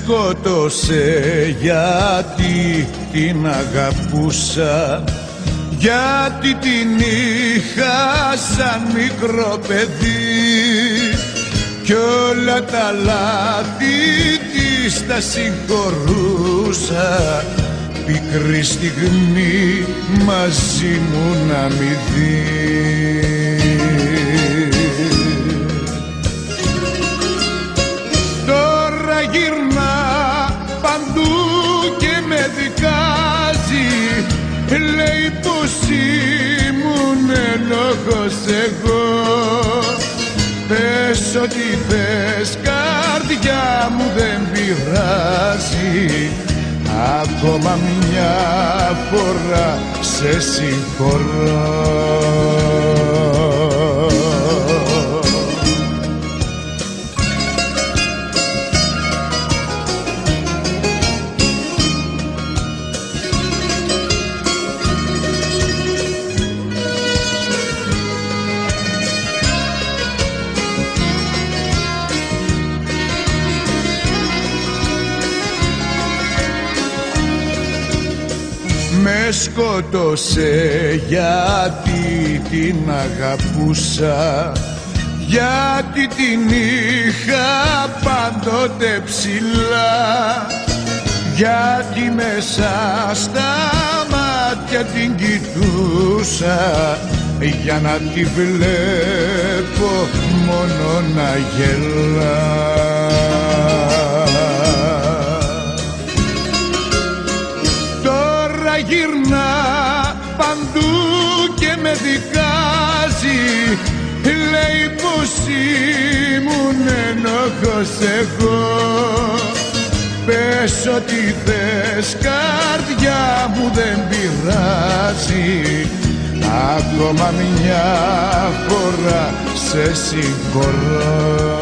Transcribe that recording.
σκότωσε γιατί την αγαπούσα, γιατί την είχα σαν μικρό παιδί κι όλα τα λάθη της τα συγχωρούσα, πικρή στιγμή μαζί μου να μη δει. Τώρα γυρνά παντού και με δικάζει, λέει πως ήμουν λόγος εγώ. Πες ό,τι θες καρδιά μου δεν πειράζει, ακόμα μια φορά σε συγχωρώ. Με σκότωσε γιατί την αγαπούσα, γιατί την είχα πάντοτε ψηλά, γιατί μέσα στα μάτια την κοιτούσα, για να τη βλέπω μόνο να γελά. Γυρνά παντού και με δικάζει, λέει πως ήμουν ένοχος εγώ. Πες ό,τι θες καρδιά μου δεν πειράζει, ακόμα μια φορά σε συγχωρώ.